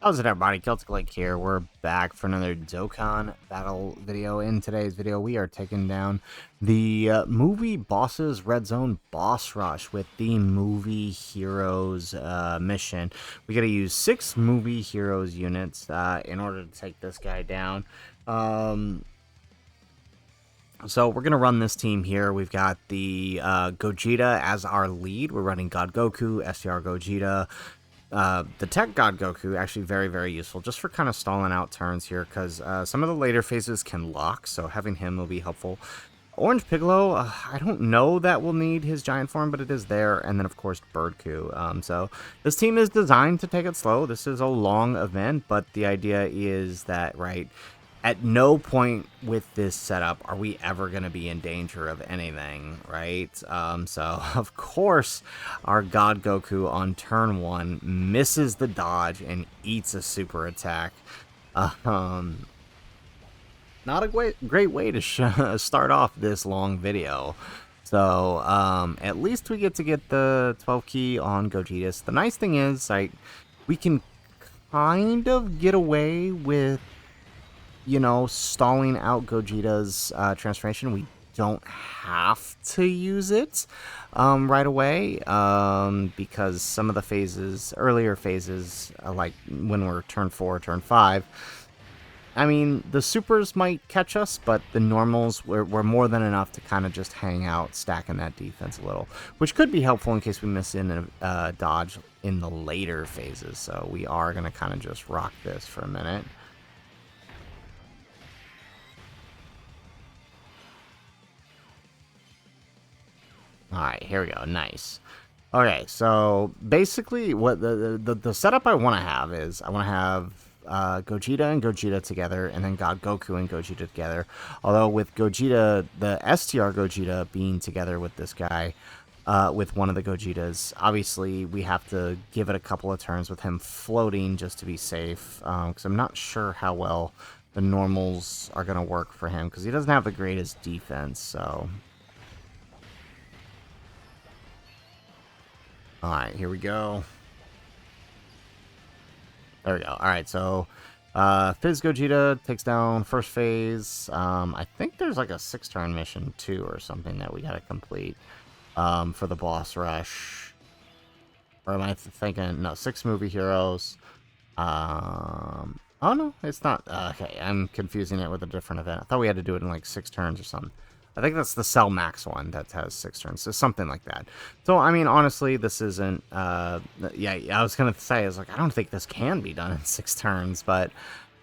How's it, everybody? Celtic Lake here. We're back for another Dokkan battle video. In today's video, we are taking down the movie bosses Red Zone boss rush with the movie heroes mission. We got to use 6 movie heroes units in order to take this guy down. So we're going to run this team here. We've got the Gogeta as our lead. We're running God Goku, STR Gogeta. The Tech God Goku, actually very, very useful, just for kind of stalling out turns here, because some of the later phases can lock, so having him will be helpful. Orange Piccolo, I don't know that we'll need his giant form, but it is there, and then, of course, Birdku. So this team is designed to take it slow. This is a long event, but the idea is that, right, at no point with this setup are we ever going to be in danger of anything, right? So, of course, our God Goku on turn 1 misses the dodge and eats a super attack. Not a great way to start off this long video. So, at least we get to get the 12 key on Gogeta. The nice thing is, like, we can kind of get away with, you know, stalling out Gogeta's transformation. We don't have to use it right away because some of the phases, earlier phases, like when we're turn 4, turn 5, I mean, the supers might catch us, but the normals were more than enough to kind of just hang out, stacking that defense a little, which could be helpful in case we miss in a dodge in the later phases. So we are going to kind of just rock this for a minute. Alright, here we go. Nice. Okay, so basically what the setup I want to have is I want to have Gogeta and Gogeta together, and then God Goku and Gogeta together. Although with Gogeta, the STR Gogeta being together with this guy, with one of the Gogetas, obviously we have to give it a couple of turns with him floating just to be safe, because I'm not sure how well the normals are going to work for him, because he doesn't have the greatest defense, so... Alright, here we go. There we go. Alright, so Fizz Gogeta takes down first phase. I think there's like a 6-turn mission too or something that we gotta complete for the boss rush. Or am I thinking, no, 6 movie heroes. Oh no, it's not. Okay, I'm confusing it with a different event. I thought we had to do it in like 6 turns or something. I think that's the Cell Max one that has 6 turns, so something like that. So, I mean, honestly, this isn't, yeah, I was going to say, I was like, I don't think this can be done in 6 turns, but,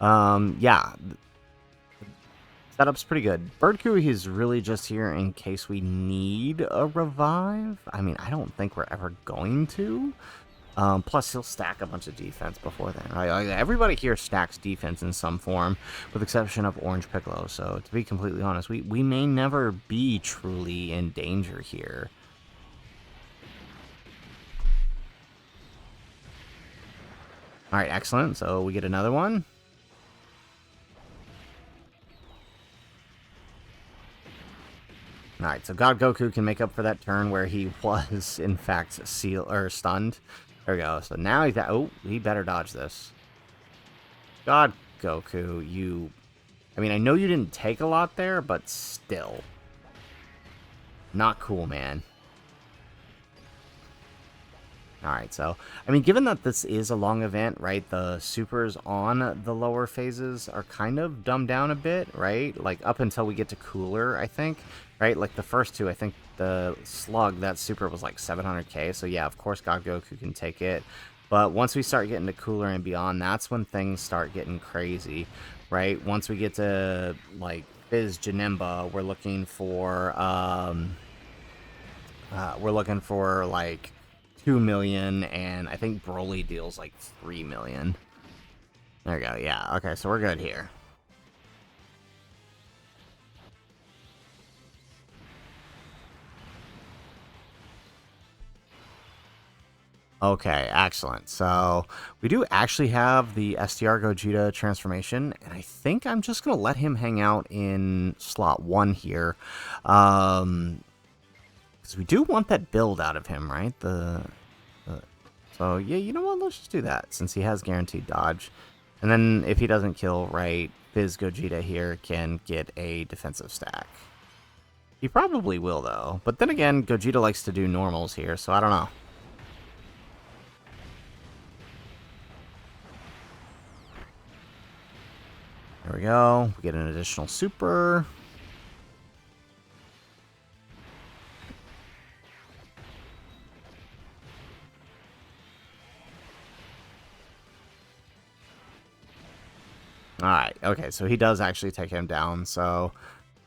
yeah, setup's pretty good. Birdku, he's really just here in case we need a revive. I mean, I don't think we're ever going to. Plus, he'll stack a bunch of defense before then, right? Like, everybody here stacks defense in some form, with the exception of Orange Piccolo. So, to be completely honest, we may never be truly in danger here. Alright, excellent. So, we get another one. Alright, so God Goku can make up for that turn where he was, in fact, stunned. There we go. So now he's got... Oh, he better dodge this. God, Goku, you... I mean, I know you didn't take a lot there, but still. Not cool, man. Alright, so... I mean, given that this is a long event, right, the supers on the lower phases are kind of dumbed down a bit, right? Like, up until we get to Cooler, I think. Right? Like, the first 2, I think the Slug, that super was like 700k. So, yeah, of course, God Goku can take it. But once we start getting to Cooler and beyond, that's when things start getting crazy, right? Once we get to, like, Fizz Janemba, we're looking for, like, 2 million, and I think Broly deals, like, 3 million. There we go, yeah. Okay, so we're good here. Okay, excellent. So we do actually have the STR Gogeta transformation, and I think I'm just going to let him hang out in slot 1 here. Because we do want that build out of him, right? So So, yeah, you know what? Let's just do that, since he has guaranteed dodge. And then, if he doesn't kill right, Fizz Gogeta here can get a defensive stack. He probably will, though. But then again, Gogeta likes to do normals here, so I don't know. There we go. We get an additional super. Alright, okay, so he does actually take him down, so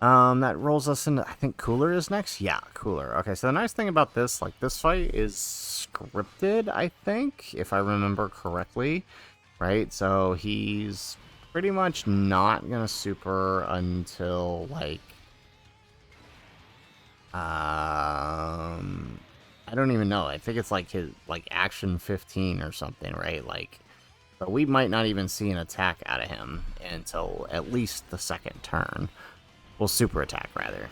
that rolls us into, I think Cooler is next? Yeah, Cooler. Okay, so the nice thing about this, like, this fight is scripted, I think, if I remember correctly, right? So he's pretty much not gonna super until, like, I don't even know. I think it's like his, like, action 15 or something, right? Like, but we might not even see an attack out of him until at least the second turn. Well, super attack, rather.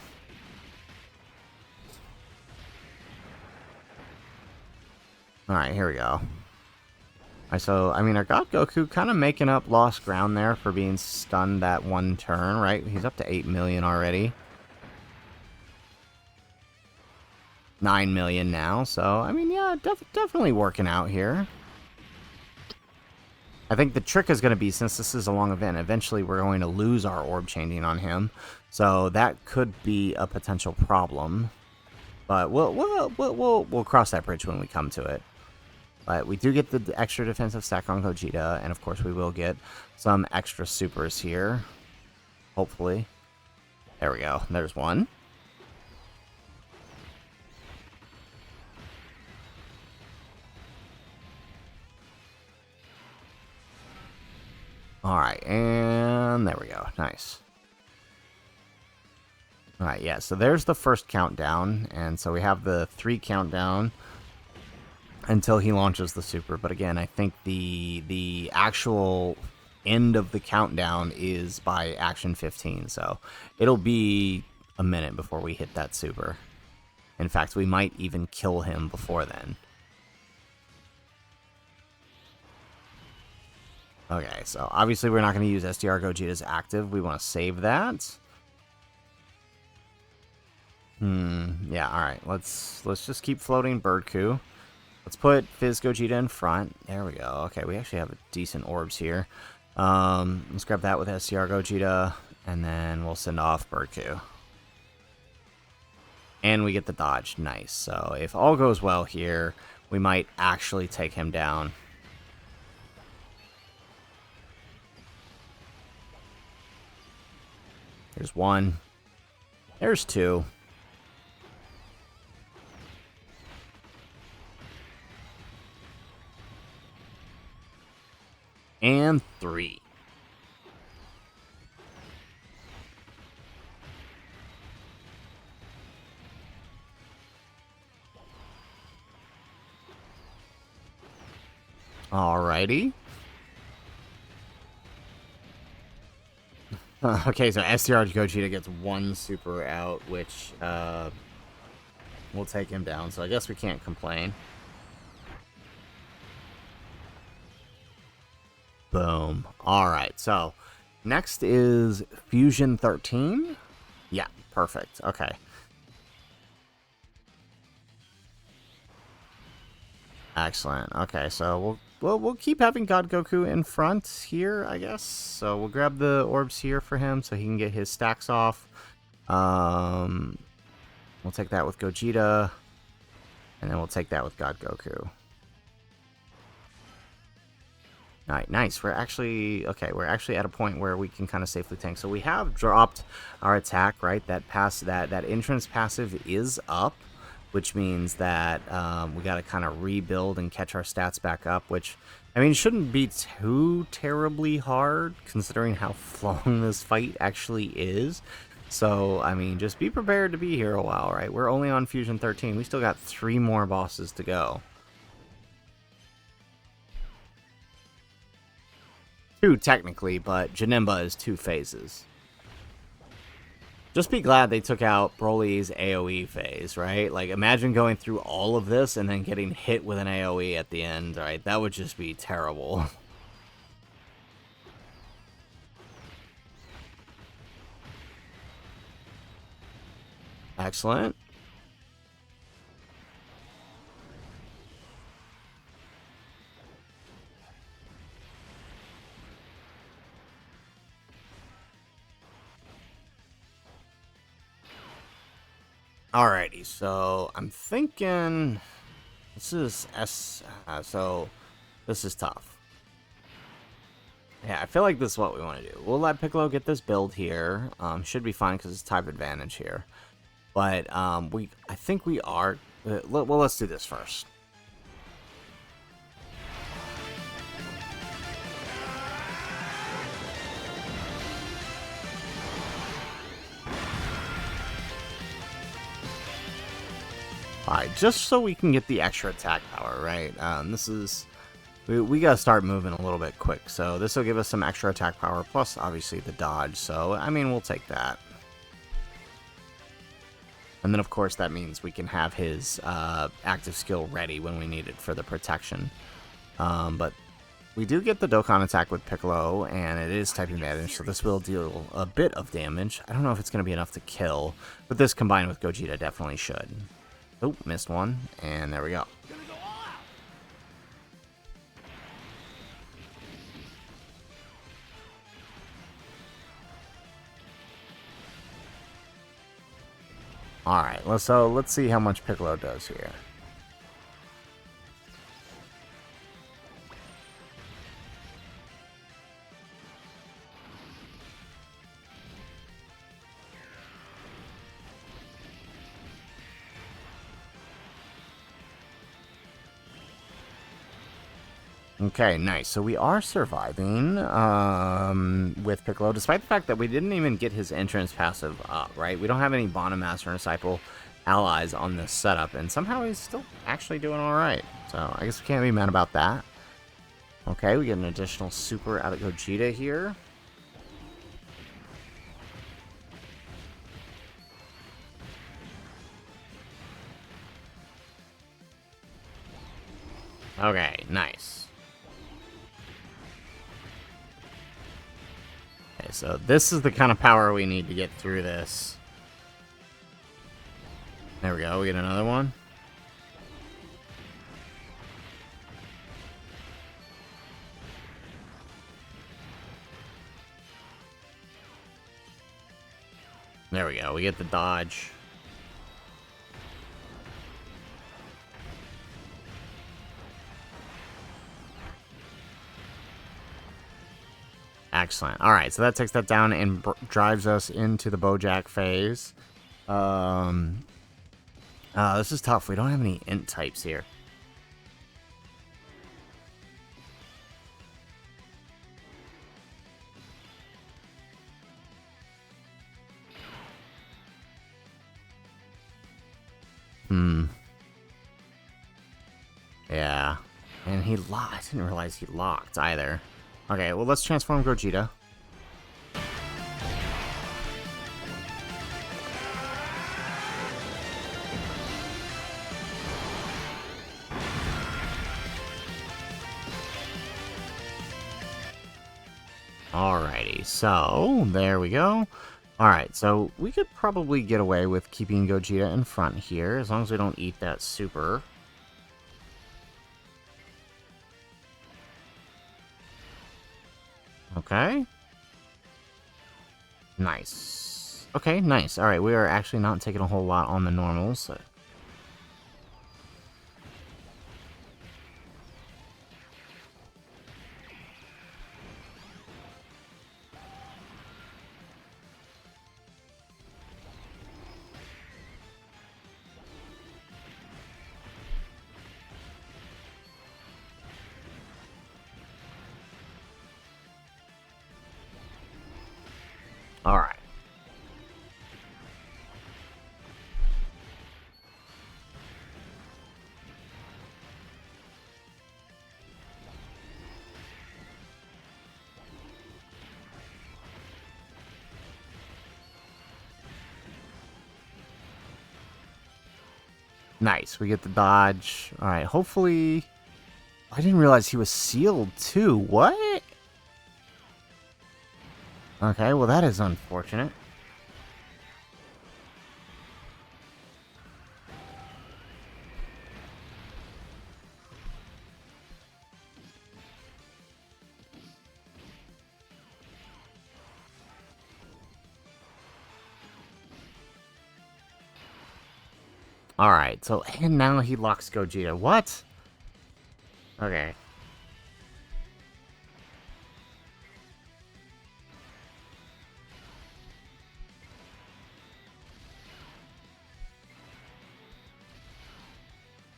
Alright, here we go. Alright, so, I mean, our God Goku kind of making up lost ground there for being stunned that one turn, right? He's up to 8 million already. 9 million now, so, I mean, yeah, definitely working out here. I think the trick is going to be, since this is a long event, eventually we're going to lose our orb changing on him. So that could be a potential problem. But we'll cross that bridge when we come to it. But we do get the extra defensive stack on Gogeta, and of course we will get some extra supers here. Hopefully. There we go. There's one. Alright, and there we go. Nice. Alright, yeah, so there's the first countdown, and so we have the 3 countdown until he launches the super. But again, I think the actual end of the countdown is by action 15, so it'll be a minute before we hit that super. In fact, we might even kill him before then. Okay, so obviously we're not going to use SDR Gogeta's active. We want to save that. Yeah, alright. Let's just keep floating Bird Coup. Let's put Fizz Gogeta in front. There we go. Okay, we actually have decent orbs here. Let's grab that with SDR Gogeta, and then we'll send off Bird Coup. And we get the dodge. Nice. So if all goes well here, we might actually take him down. There's one. There's two. And 3. Alrighty. Okay, so SDR Gogeta gets 1 super out, which will take him down, so I guess we can't complain. Boom. Alright, so next is Fusion 13. Yeah, perfect. Okay. Excellent. Okay, so we'll keep having God Goku in front here, I guess. So we'll grab the orbs here for him so he can get his stacks off. We'll take that with Gogeta, and then we'll take that with God Goku. Alright, nice. We're actually at a point where we can kind of safely tank. So we have dropped our attack, right? That entrance passive is up, which means that we got to kind of rebuild and catch our stats back up, which, I mean, shouldn't be too terribly hard considering how long this fight actually is. So, I mean, just be prepared to be here a while, right? We're only on Fusion 13. We still got 3 more bosses to go. 2 technically, but Janemba is 2 phases. Just be glad they took out Broly's AoE phase, right? Like, imagine going through all of this and then getting hit with an AoE at the end, right? That would just be terrible. Excellent. Alrighty, so I'm thinking this is so this is tough. Yeah, I feel like this is what we want to do. We'll let Piccolo get this build here. Should be fine because it's type advantage here. But I think we are. Well, let's do this first. Alright, just so we can get the extra attack power, right? This is... We gotta start moving a little bit quick, so this will give us some extra attack power, plus obviously the dodge, so, I mean, we'll take that. And then, of course, that means we can have his active skill ready when we need it for the protection. But we do get the Dokkan attack with Piccolo, and it is type advantage, so this will deal a bit of damage. I don't know if it's going to be enough to kill, but this combined with Gogeta definitely should. Oh, missed one, and there we go. Alright, let's see how much Piccolo does here. Okay, nice. So we are surviving with Piccolo, despite the fact that we didn't even get his entrance passive up, right? We don't have any Bond Master and Disciple allies on this setup, and somehow he's still actually doing alright. So I guess we can't be mad about that. Okay, we get an additional super out of Gogeta here. Okay, nice. Okay, so this is the kind of power we need to get through this. There we go, we get another one. There we go, we get the dodge. Excellent. Alright, so that takes that down and drives us into the Bojack phase. This is tough. We don't have any int types here. Yeah. And he locked. I didn't realize he locked either. Okay, well, let's transform Gogeta. Alrighty, so there we go. Alright, so we could probably get away with keeping Gogeta in front here, as long as we don't eat that super. Okay. Nice. Okay, nice. Alright, we are actually not taking a whole lot on the normals. So. Alright. Nice. We get the dodge. All right. Hopefully... I didn't realize he was sealed, too. What? Okay, well, that is unfortunate. Alright, so, and now he locks Gogeta. What? Okay.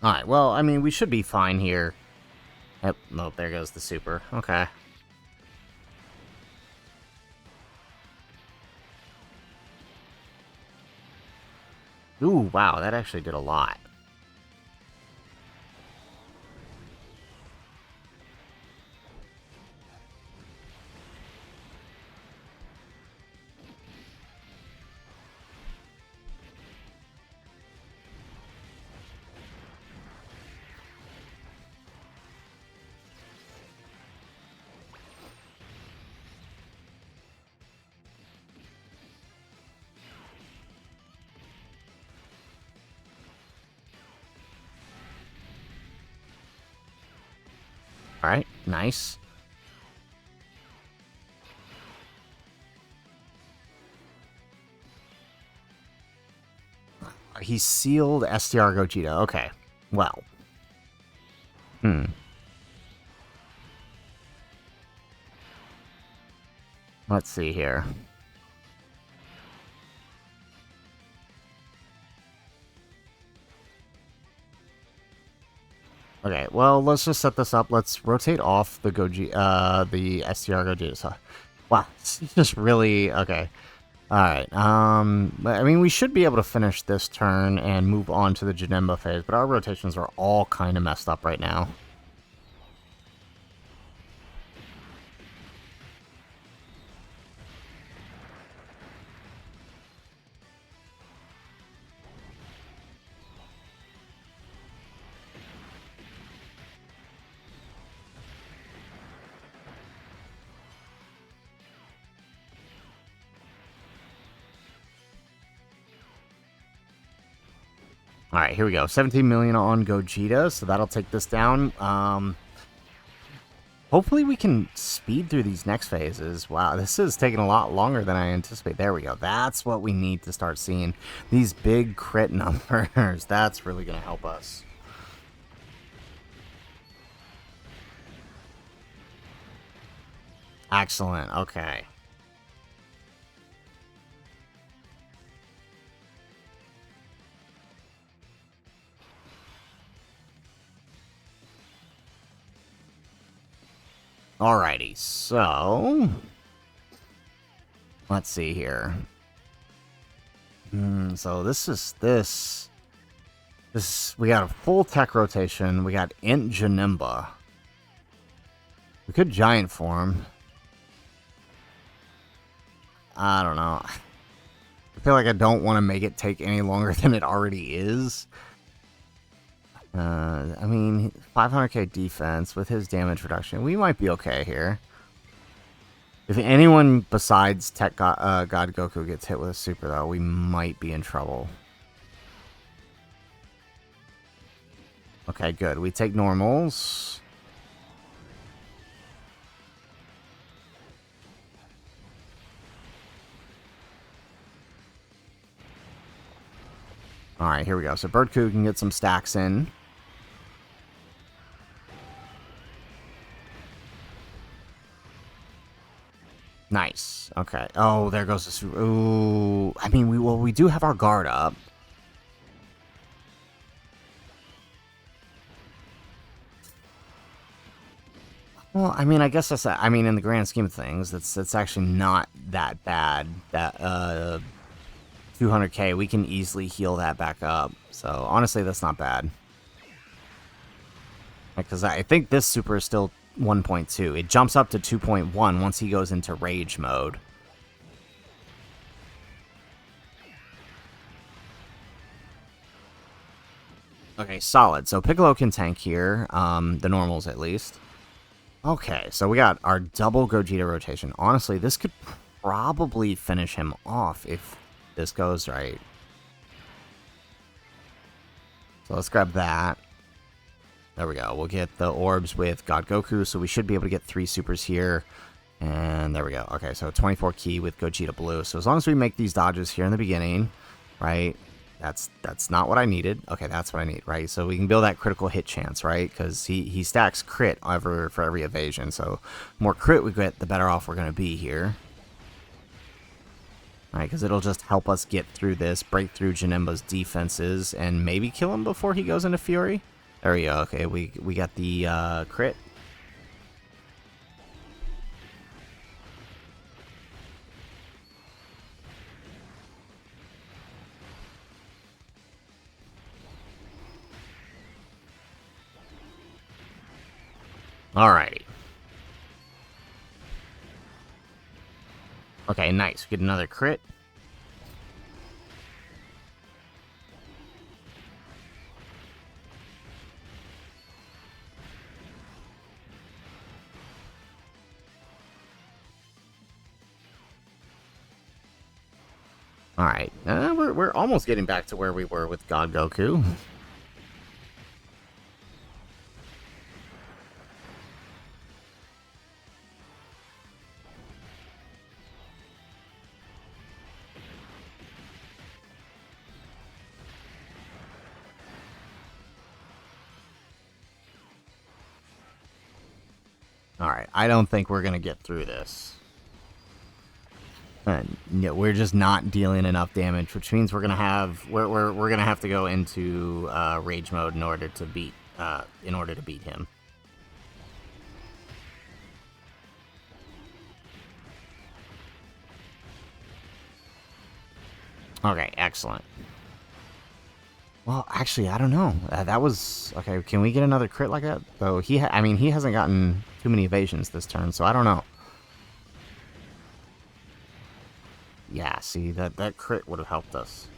Alright, well, I mean, we should be fine here. Yep, nope, there goes the super. Okay. Ooh, wow, that actually did a lot. Alright, nice. He sealed STR Gogeta. Okay. Well. Let's see here. Okay, well, let's just set this up. Let's rotate off the the STR Gogeta. Wow, it's just really... Okay. Alright, I mean, we should be able to finish this turn and move on to the Janemba phase, but our rotations are all kind of messed up right now. Alright, here we go. 17 million on Gogeta, so that'll take this down. Hopefully we can speed through these next phases. Wow, this is taking a lot longer than I anticipate. There we go. That's what we need to start seeing. These big crit numbers. That's really going to help us. Excellent. Okay. Alrighty, so... Let's see here. So this... We got a full tech rotation. We got Int Janemba. We could Giant Form. I don't know. I feel like I don't want to make it take any longer than it already is. I mean, 500k defense with his damage reduction. We might be okay here. If anyone besides Tech God Goku gets hit with a super, though, we might be in trouble. Okay, good. We take normals. Alright, here we go. So Birdcoo can get some stacks in. Nice. Okay. Oh, there goes the super. Ooh. I mean, we do have our guard up. Well, I mean, I guess that's... I mean, in the grand scheme of things, that's actually not that bad. That, 200k, we can easily heal that back up. So, honestly, that's not bad. Because I think this super is still 1.2. It jumps up to 2.1 once he goes into rage mode. Okay, solid. So Piccolo can tank here, the normals at least. Okay, so we got our double Gogeta rotation. Honestly, this could probably finish him off if this goes right. So let's grab that. There we go. We'll get the orbs with God Goku, so we should be able to get 3 supers here. And there we go. Okay, so 24 key with Gogeta Blue. So as long as we make these dodges here in the beginning, right? That's not what I needed. Okay, that's what I need, right? So we can build that critical hit chance, right? Because he stacks crit for every evasion. So more crit we get, the better off we're going to be here. All right, because it'll just help us get through this, break through Janemba's defenses, and maybe kill him before he goes into Fury. There we go. Okay, we got the crit. Alrighty. Okay, nice. We get another crit. Alright. We're almost getting back to where we were with God Goku. Alright, I don't think we're going to get through this. No, we're just not dealing enough damage, which means we're gonna have to go into rage mode in order to beat him. Okay, excellent. Well, actually, I don't know. That was okay. Can we get another crit like that? Though he hasn't gotten too many evasions this turn, so I don't know. Yeah, see, that crit would have helped us.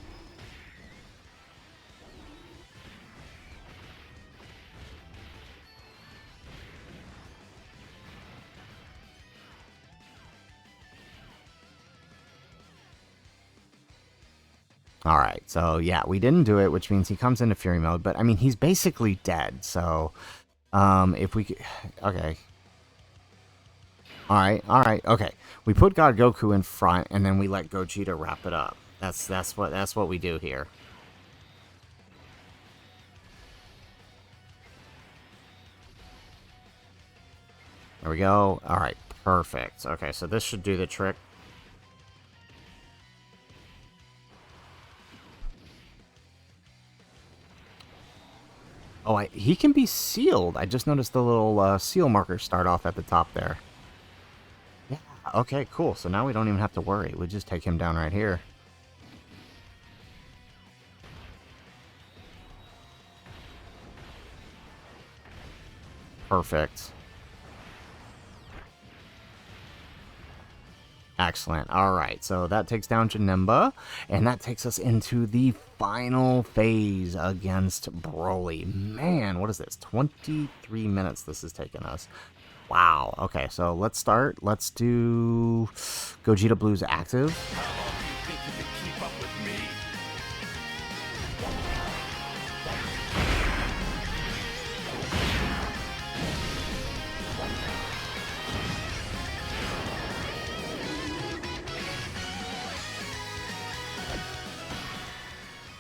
Alright, so yeah, we didn't do it, which means he comes into Fury mode, but I mean, he's basically dead, so if we... Okay. Alright, okay. We put God Goku in front, and then we let Gogeta wrap it up. That's what we do here. There we go. Alright, perfect. Okay, so this should do the trick. Oh, he can be sealed. I just noticed the little seal markers start off at the top there. Yeah, okay, cool. So now we don't even have to worry. We just take him down right here. Perfect. Excellent. Alright, so that takes down Janemba, and that takes us into the final phase against Broly. Man, what is this? 23 minutes this has taken us. Wow. Okay, so let's start. Let's do Gogeta Blue's active. How long do you think you can keep up with me?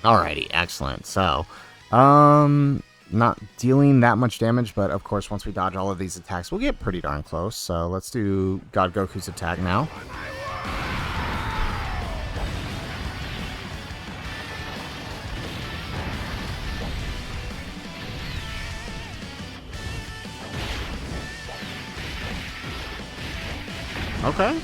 Alrighty, excellent. So, not dealing that much damage, but of course, once we dodge all of these attacks, we'll get pretty darn close. So let's do God Goku's attack now. Okay.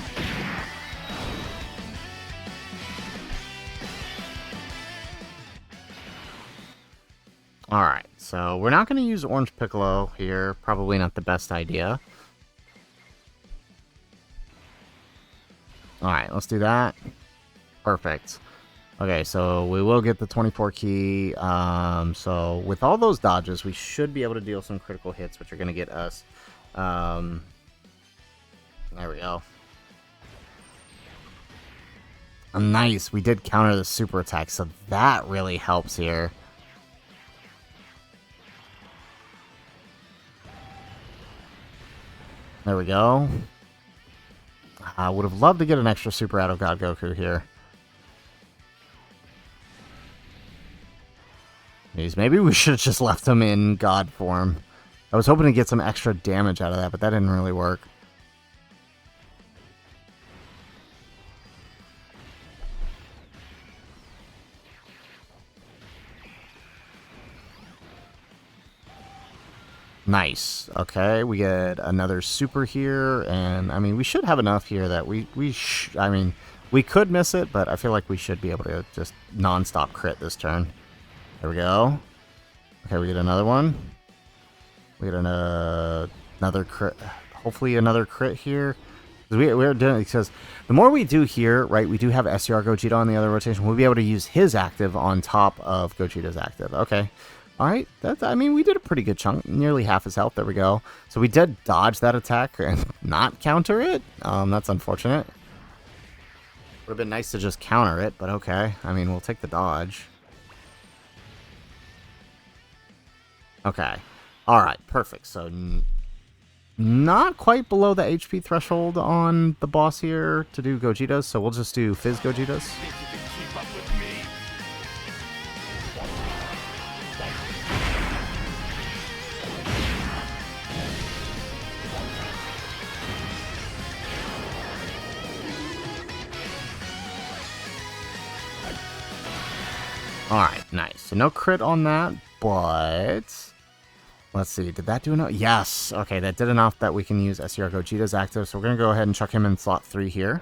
Alright, so we're not going to use Orange Piccolo here. Probably not the best idea. Alright, let's do that. Perfect. Okay, so we will get the 24 key. So with all those dodges, we should be able to deal some critical hits, which are going to get us. There we go. Nice, we did counter the super attack, so that really helps here. There we go. I would have loved to get an extra super out of God Goku here. Maybe we should have just left him in God form. I was hoping to get some extra damage out of that, but that didn't really work. Nice. Okay, we get another super here, and I mean, we should have enough here that I mean, we could miss it, but I feel like we should be able to just non-stop crit this turn. There we go. Okay, we get another one. We get another crit. Hopefully another crit here. We're doing it because the more we do here, right, we do have SCR Gogeta on the other rotation. We'll be able to use his active on top of Gogeta's active. Okay. All right. I mean, we did a pretty good chunk. Nearly half his health. There we go. So we did dodge that attack and not counter it. That's unfortunate. Would have been nice to just counter it, but okay. I mean, we'll take the dodge. Okay. All right. Perfect. So not quite below the HP threshold on the boss here to do Gogetas, so we'll just do Fizz Gogetas. Think you can keep up with me? Alright, nice. So no crit on that, but let's see, did that do enough? Yes! Okay, that did enough that we can use SCR Gogeta's active, so we're going to go ahead and chuck him in slot 3 here.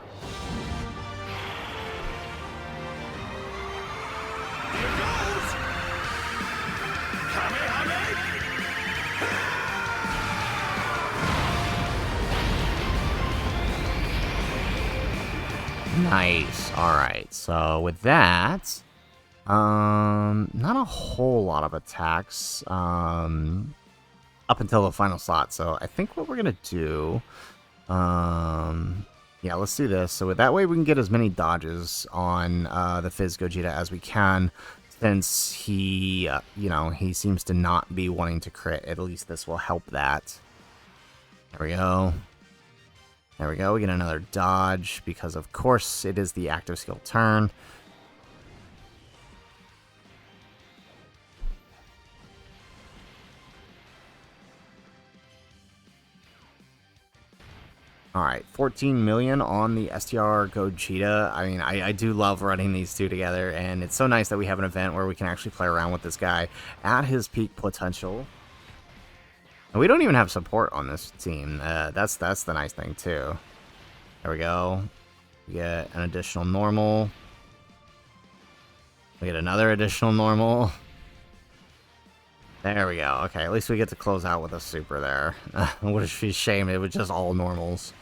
Here goes! Kamehameha! Nice. Alright, so with that, not a whole lot of attacks, up until the final slot, so I think what we're going to do, yeah, let's do this. So that way we can get as many dodges on the Fizz Gogeta as we can, since he, you know, he seems to not be wanting to crit. At least this will help that. There we go. There we go. We get another dodge because, of course, it is the active skill turn. Alright, 14 million on the STR Gogeta. I mean, I do love running these two together, and it's so nice that we have an event where we can actually play around with this guy at his peak potential. And we don't even have support on this team. That's the nice thing, too. There we go. We get an additional normal. We get another additional normal. There we go. Okay, at least we get to close out with a super there. Would it be a shame it was just all normals.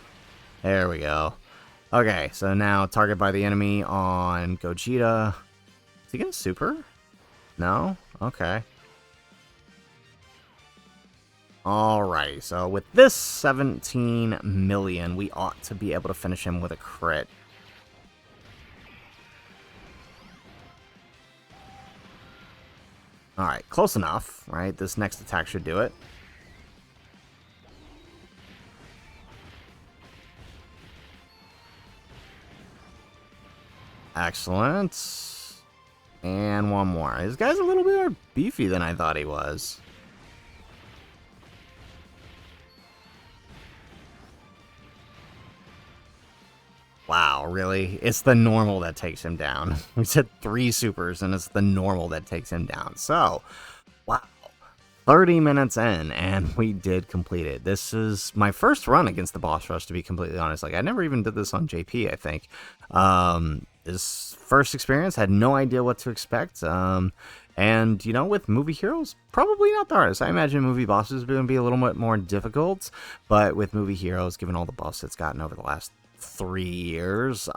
There we go. Okay, so now target by the enemy on Gogeta. Is he gonna super? No? Okay. Alright, so with this 17 million, we ought to be able to finish him with a crit. Alright, close enough, right? This next attack should do it. Excellent. And one more. This guy's a little bit more beefy than I thought he was. Wow, really? It's the normal that takes him down. We said 3 supers, and it's the normal that takes him down. So, wow. 30 minutes in, and we did complete it. This is my first run against the boss rush, to be completely honest. Like, I never even did this on JP, I think. This first experience, had no idea what to expect. And, you know, with movie heroes, probably not the hardest. I imagine movie bosses are going to be a little bit more difficult. But with movie heroes, given all the buffs it's gotten over the last 3 years,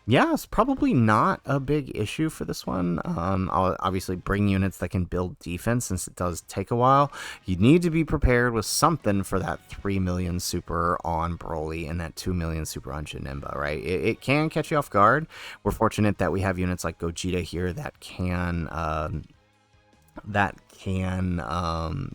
Yeah, it's probably not a big issue for this one. I'll obviously bring units that can build defense since it does take a while. You need to be prepared with something for that 3 million super on Broly and that 2 million super on Janemba, right? It can catch you off guard. We're fortunate that we have units like Gogeta here that can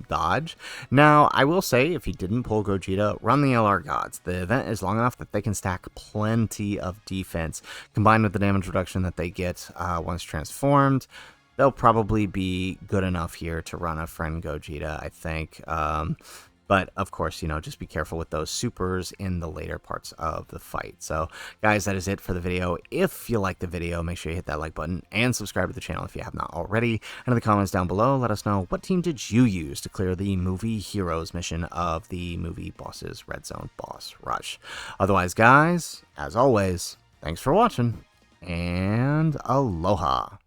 dodge. Now, I will say, if you didn't pull Gogeta, run the LR Gods. The event is long enough that they can stack plenty of defense. Combined with the damage reduction that they get once transformed, they'll probably be good enough here to run a friend Gogeta, I think. But, of course, you know, just be careful with those supers in the later parts of the fight. So, guys, that is it for the video. If you like the video, make sure you hit that like button and subscribe to the channel if you have not already. And in the comments down below, let us know, what team did you use to clear the movie Heroes mission of the movie Boss's Red Zone Boss Rush? Otherwise, guys, as always, thanks for watching, and aloha.